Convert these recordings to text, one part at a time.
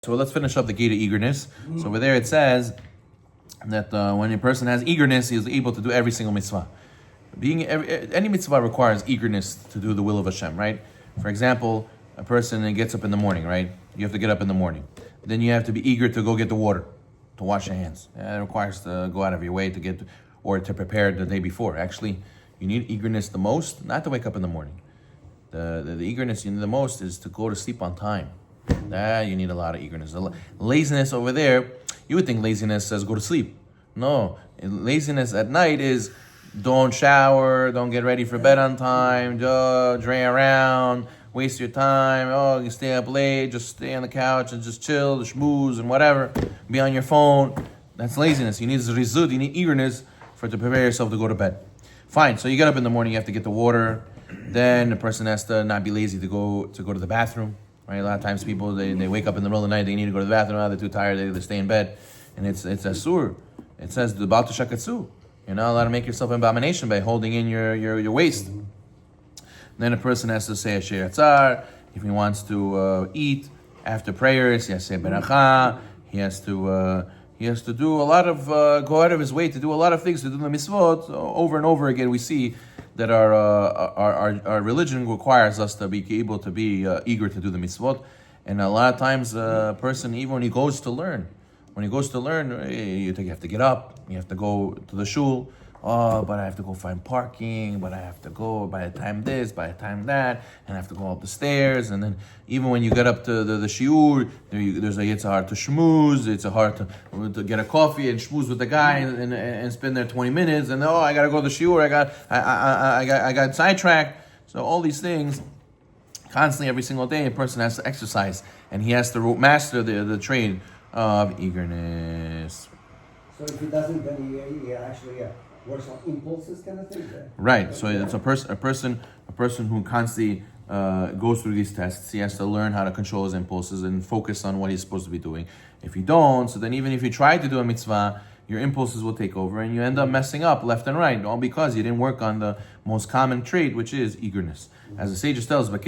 So let's finish up the gate of eagerness. So over there it says that when a person has eagerness, he is able to do every single mitzvah. Any mitzvah requires eagerness to do the will of Hashem, right? For example, a person gets up in the morning, right? You have to get up in the morning. Then you have to be eager to go get the water, to wash your hands. It requires to go out of your way to get, or to prepare the day before. Actually, you need eagerness the most, not to wake up in the morning. The eagerness you need the most is to go to sleep on time. You need a lot of eagerness. Laziness over there, you would think laziness says go to sleep. No, laziness at night is don't shower, don't get ready for bed on time, drain around, waste your time, you stay up late, just stay on the couch and just chill, schmooze and whatever, be on your phone. That's laziness. You need zrizut, you need eagerness to prepare yourself to go to bed. Fine, so you get up in the morning, you have to get the water, then the person has to not be lazy to go to the bathroom. Right? A lot of times people, they wake up in the middle of the night, they need to go to the bathroom, they're too tired, they stay in bed. And it's asur. It says, the Baal Shakatsu. You're not allowed to make yourself an abomination by holding in your waist. Then a person has to say a Shir Atzar. If he wants to eat after prayers, he has to say Beracha. He has to do a lot of, go out of his way to do a lot of things, to do the mitzvot. Over and over again we see that our religion requires us to be able to be eager to do the mitzvot. And a lot of times a person, even when he goes to learn, you have to get up, you have to go to the shul. Oh, but I have to go find parking, but I have to go by the time this, by the time that, and I have to go up the stairs. And then even when you get up to the shiur, it's hard to schmooze, it's hard to get a coffee and schmooze with the guy and spend there 20 minutes. And I got to go to the shiur, I got sidetracked. So all these things, constantly every single day, a person has to exercise, and he has to master the trade of eagerness. So if he doesn't, then he actually works on impulses, kind of thing. Right. So it's a person who constantly goes through these tests. He has to learn how to control his impulses and focus on what he's supposed to be doing. If you don't, so then even if you try to do a mitzvah, your impulses will take over, and you end up messing up left and right, all because you didn't work on the most common trait, which is eagerness. As the sages tell us, we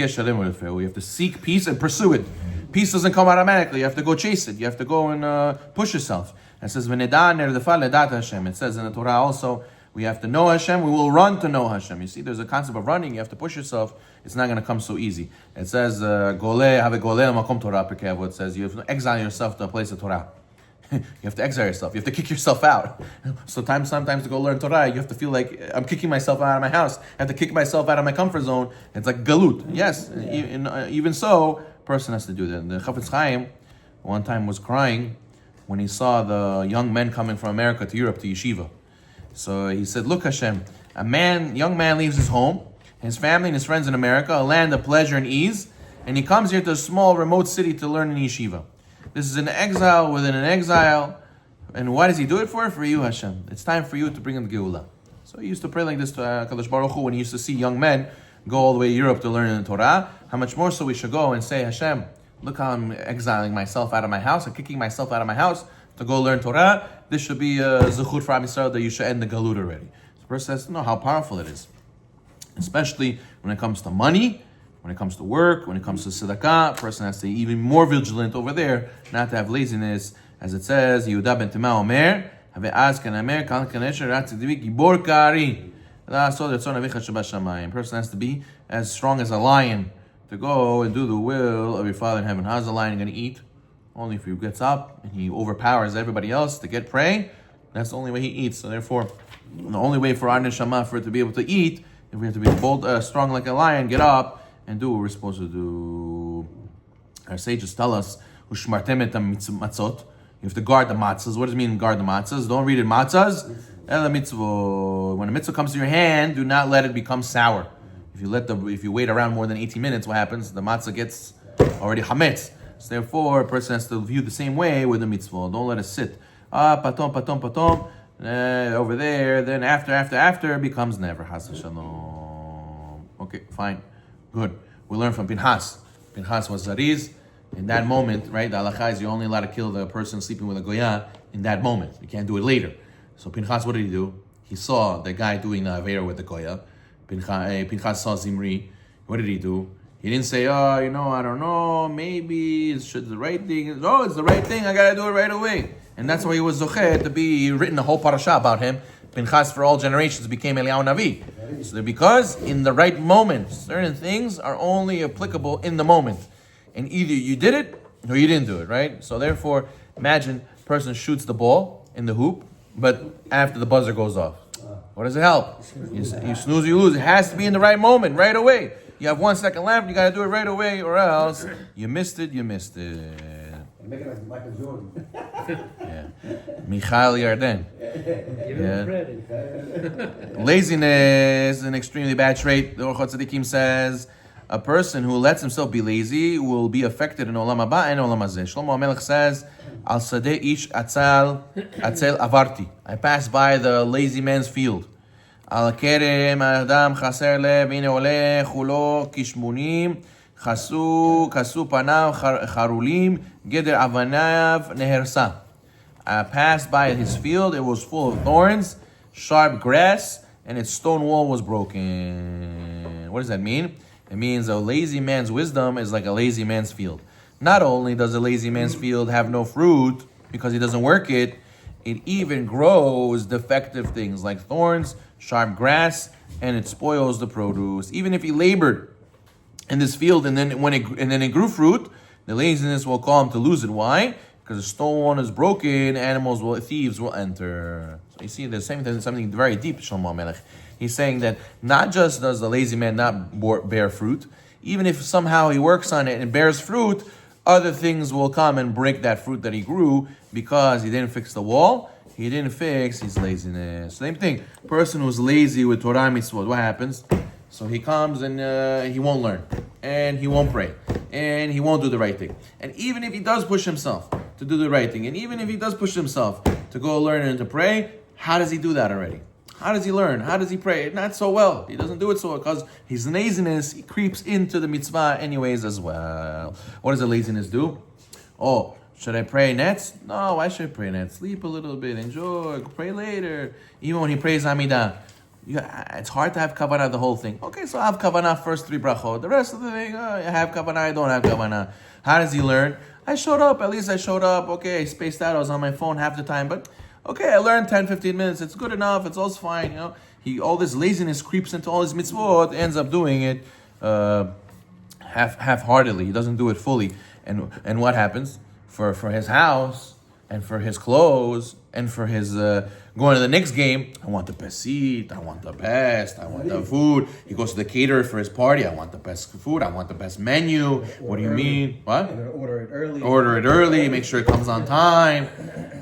have to seek peace and pursue it. Peace doesn't come automatically. You have to go chase it. You have to go and push yourself. It says, it says in the Torah also, we have to know Hashem, we will run to know Hashem. You see, there's a concept of running, you have to push yourself. It's not going to come so easy. It says, it says, you have to exile yourself to a place of Torah. You have to exile yourself. You have to kick yourself out. So sometimes to go learn Torah, you have to feel like I'm kicking myself out of my house. I have to kick myself out of my comfort zone. It's like galut. Yes, even so, a person has to do that. The Chafetz Chaim one time was crying when he saw the young men coming from America to Europe to yeshiva. So he said, look Hashem, young man leaves his home, his family and his friends in America, a land of pleasure and ease, and he comes here to a small remote city to learn in yeshiva. This is an exile within an exile. And why does he do it for? For you, Hashem. It's time for you to bring in the Geulah. So he used to pray like this to Kadosh Baruch Hu when he used to see young men go all the way to Europe to learn in the Torah. How much more so we should go and say, Hashem, look how I'm exiling myself out of my house, I'm kicking myself out of my house to go learn Torah. This should be a zechut for Am Yisrael that you should end the galut already. The person says, no, how powerful it is. Especially when it comes to money, when it comes to work, when it comes to tzedakah, a person has to be even more vigilant over there, not to have laziness. As it says, Yehuda ben Tima Omer, Have'az kanamer, kal kanesher, ratzidivik, gibor kari. A person has to be as strong as a lion to go and do the will of your Father in heaven. How's a lion going to eat? Only if he gets up and he overpowers everybody else to get prey. That's the only way he eats. So therefore, the only way for our neshama for it to be able to eat, if we have to be bold, strong like a lion, get up and do what we're supposed to do. Our sages tell us, "Ushmartem et matzot." You have to guard the matzahs. What does it mean, guard the matzahs? Don't read it matzahs. When a mitzvah comes to your hand, do not let it become sour. If you wait around more than 18 minutes, what happens? The matzah gets already hametz. So therefore, a person has to view the same way with the mitzvah. Don't let it sit. Patom. Over there. Then after becomes never. Has shalom. Okay, fine. Good. We learn from Pinchas. Pinchas was zariz. In that moment, right? The halakha is you're only allowed to kill the person sleeping with a goya in that moment. You can't do it later. So Pinchas, what did he do? He saw the guy doing the avera with the goya. Pinchas saw Zimri. What did he do? He didn't say, oh, I don't know, maybe it's the right thing. No, it's the right thing. I gotta do it right away. And that's why he was zocheh to be written a whole parasha about him. Pinchas for all generations became Eliyahu Navi. So because in the right moment, certain things are only applicable in the moment. And either you did it or you didn't do it, right? So therefore, imagine a person shoots the ball in the hoop, but after the buzzer goes off. What does it help? You snooze, you lose. It has to be in the right moment, right away. You have 1 second left, you got to do it right away, or else you missed it. Make it like Michael Jordan. Yeah. Michael Yarden. Give him credit. Laziness is an extremely bad trait. The Orchot Tzadikim says a person who lets himself be lazy will be affected in Olam Haba and Olam Hazeh. Shlomo HaMelech says, Al Sadeh ish atzel avarti. I passed by the lazy man's field. Al kerem adam chaser lev ine olech ulo kishmunim chasu panav charulim geder avanav nehersa. I passed by his field. It was full of thorns, sharp grass, and its stone wall was broken. What does that mean? It means a lazy man's wisdom is like a lazy man's field. Not only does a lazy man's field have no fruit because he doesn't work it, it even grows defective things like thorns, sharp grass, and it spoils the produce. Even if he labored in this field and then it grew fruit, the laziness will cause him to lose it. Why? Because the stone wall is broken, thieves will enter. So you see, there's something very deep, Shlomo HaMelech. He's saying that not just does the lazy man not bear fruit, even if somehow he works on it and bears fruit, other things will come and break that fruit that he grew because he didn't fix the wall. He didn't fix his laziness. Same thing. Person who's lazy with Torah mitzvot, what happens? So he comes and he won't learn, and he won't pray, and he won't do the right thing. And even if he does push himself to do the right thing, and even if he does push himself to go learn and to pray, how does he do that already? How does he learn? How does he pray? Not so well. He doesn't do it so well because his laziness creeps into the mitzvah anyways as well. What does the laziness do? Oh, should I pray nets? No, why should I pray nets? Sleep a little bit, enjoy, pray later. Even when he prays Amidah, it's hard to have kavanah the whole thing. Okay, so I have kavanah first 3 brachot. The rest of the thing, I have kavanah, I don't have kavanah. How does he learn? I showed up, at least I showed up. Okay, I spaced out, I was on my phone half the time, but okay, I learned 10, 15 minutes. It's good enough. It's also fine. All this laziness creeps into all his mitzvot. Ends up doing it half-heartedly. He doesn't do it fully. And what happens for his house and for his clothes and for his going to the next game? I want the best seat. I want the best. I want the food. He goes to the caterer for his party. I want the best food. I want the best menu. What do you mean? What? Order it early. Order it early. Make sure it comes on time.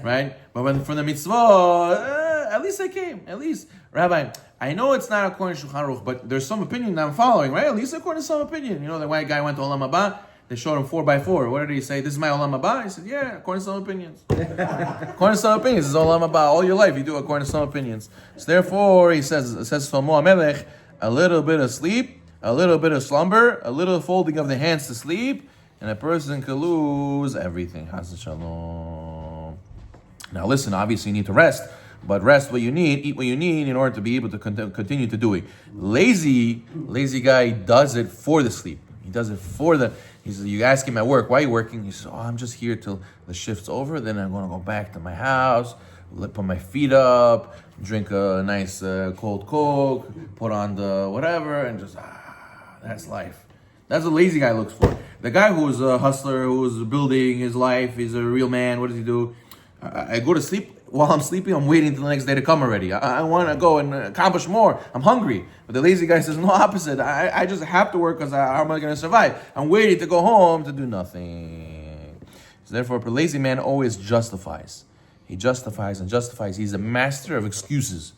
Right? But when for the mitzvah, at least I came. At least, Rabbi, I know it's not according to Shulchan Aruch, but there's some opinion that I'm following, right? At least according to some opinion. The white guy went to Olam Haba. They showed him 4x4. What did he say? This is my Olam Haba? He said, yeah, according to some opinions. According to some opinions, it's Olam Haba. All your life, you do according to some opinions. So therefore, it says Shlomo HaMelech, a little bit of sleep, a little bit of slumber, a little folding of the hands to sleep, and a person could lose everything. Chas v'shalom. Now listen, obviously you need to rest, but rest what you need, eat what you need in order to be able to continue to do it. Lazy guy does it for the sleep. He does it for the... He says, you ask him at work, why are you working? He says, I'm just here till the shift's over, then I'm going to go back to my house, put my feet up, drink a nice cold Coke, put on the whatever, and just, that's life. That's what a lazy guy looks for. The guy who's a hustler, who's building his life, he's a real man, what does he do? I go to sleep. While I'm sleeping, I'm waiting till the next day to come already. I want to go and accomplish more. I'm hungry. But the lazy guy says, no, opposite. I just have to work because how am I going to survive? I'm waiting to go home to do nothing. So therefore, a lazy man always justifies. He justifies and justifies. He's a master of excuses.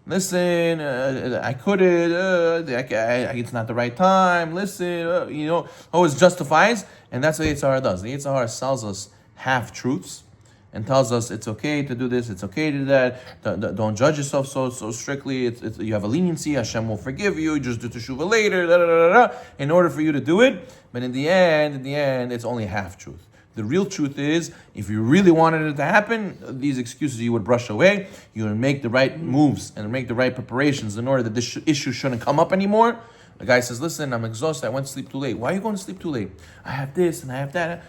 Listen, I couldn't. It's not the right time. Listen, always justifies. And that's what the Yetzer Hara does. The Yetzer Hara sells us half-truths and tells us it's okay to do this, it's okay to do that. Don't judge yourself so strictly. You have a leniency. Hashem will forgive you. Just do teshuvah later. In order for you to do it. But in the end, it's only half truth. The real truth is, if you really wanted it to happen, these excuses you would brush away. You would make the right moves and make the right preparations in order that this issue shouldn't come up anymore. The guy says, listen, I'm exhausted. I went to sleep too late. Why are you going to sleep too late? I have this and I have that.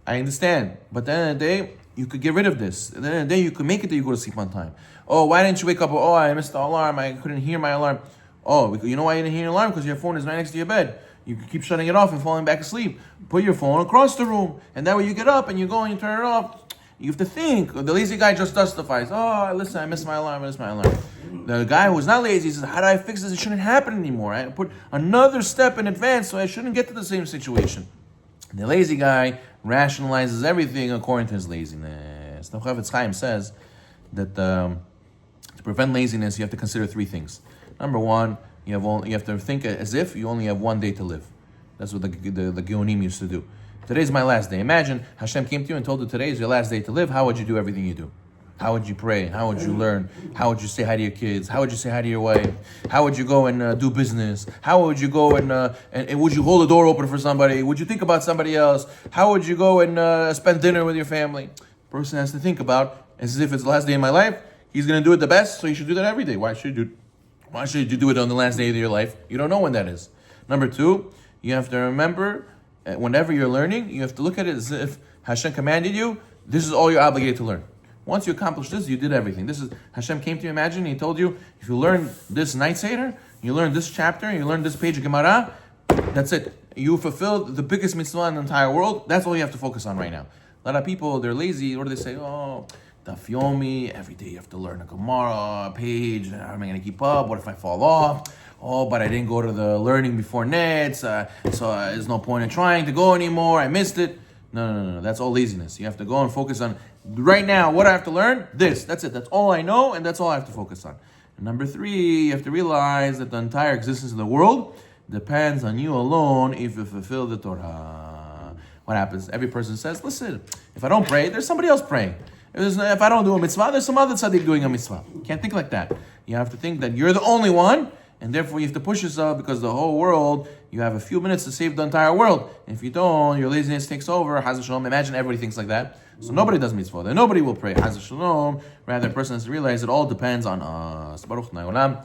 I understand. But at the end of the day, you could get rid of this. At the end of the day, you could make it that you go to sleep on time. Oh, why didn't you wake up? Oh, I missed the alarm. I couldn't hear my alarm. Oh, you know why you didn't hear your alarm? Because your phone is right next to your bed. You can keep shutting it off and falling back asleep. Put your phone across the room. And that way you get up and you go and you turn it off. You have to think. The lazy guy just justifies. Oh, listen, I missed my alarm. The guy who's not lazy says, how do I fix this? It shouldn't happen anymore. I put another step in advance so I shouldn't get to the same situation. The lazy guy rationalizes everything according to his laziness. The Chafetz Chaim says that to prevent laziness, you have to consider three things. Number one, you have to think as if you only have one day to live. That's what the Geonim used to do. Today's my last day. Imagine Hashem came to you and told you today is your last day to live. How would you do everything you do? How would you pray? How would you learn? How would you say hi to your kids? How would you say hi to your wife? How would you go and do business? How would you go and would you hold the door open for somebody? Would you think about somebody else? How would you go and spend dinner with your family? Person has to think about as if it's the last day of my life. He's going to do it the best, so you should do that every day. Why should you do it on the last day of your life? You don't know when that is. Number two, you have to remember whenever you're learning, you have to look at it as if Hashem commanded you. This is all you're obligated to learn. Once you accomplish this, you did everything. This is Hashem came to you. Imagine He told you, if you learn this night Seder, you learn this chapter, you learn this page of Gemara, that's it. You fulfilled the biggest mitzvah in the entire world. That's all you have to focus on right now. A lot of people, they're lazy. What do they say? Oh, Daf Yomi, every day you have to learn a Gemara page. How am I going to keep up? What if I fall off? Oh, but I didn't go to the learning before nets, so there's no point in trying to go anymore. I missed it. No. That's all laziness. You have to go and focus on, right now, what I have to learn? This. That's it. That's all I know, and that's all I have to focus on. And number three, you have to realize that the entire existence of the world depends on you alone if you fulfill the Torah. What happens? Every person says, listen, if I don't pray, there's somebody else praying. If I don't do a mitzvah, there's some other tzaddik doing a mitzvah. You can't think like that. You have to think that you're the only one, and therefore you have to push yourself because the whole world, you have a few minutes to save the entire world. And if you don't, your laziness takes over. Haz Shalom. Imagine everybody thinks like that. So nobody does mitzvah. Then nobody will pray. Haz Shalom. Rather, a person has to realize it all depends on us. Baruch Na'olam.